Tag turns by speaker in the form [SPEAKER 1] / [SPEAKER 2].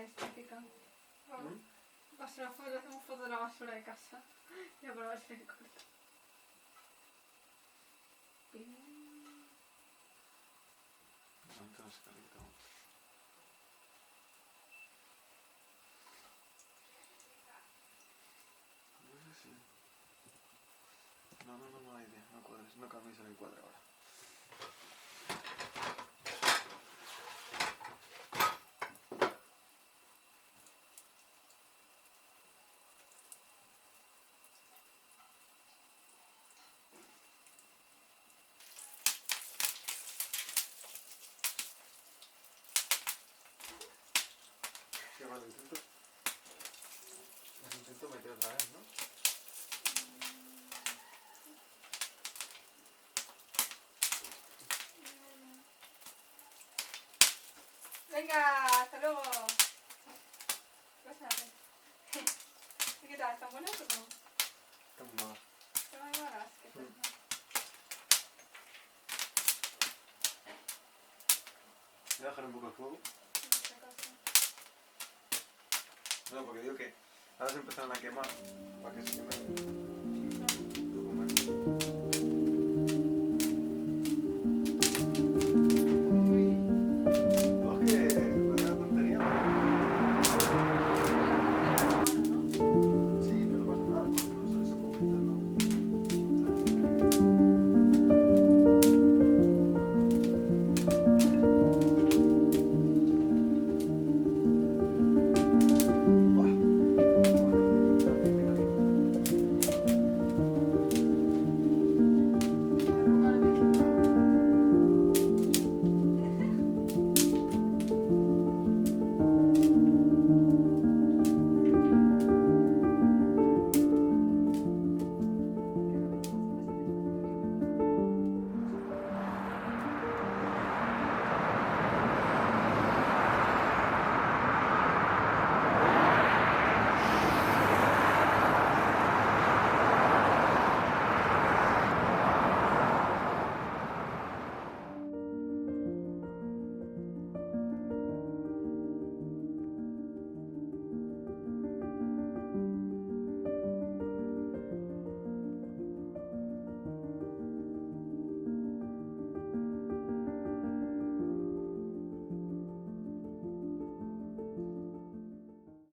[SPEAKER 1] estética. Va a ser hacemos foto de la basura de casa. Y a probar si me corto.
[SPEAKER 2] ¿Dónde nos calentamos? No sé si... No hay idea. No cuadres. No cambies en el cuadro ahora. ¿Qué más intento? Las intento meter otra vez, ¿no?
[SPEAKER 1] Venga, hasta luego. ¿Qué tal? ¿Están buenas o no?
[SPEAKER 2] Están malas.
[SPEAKER 1] Están muy malas. ¿Qué tal?
[SPEAKER 2] Voy a bajar un poco el fuego. No, porque digo que ahora se empezaron a quemar para que se quemen.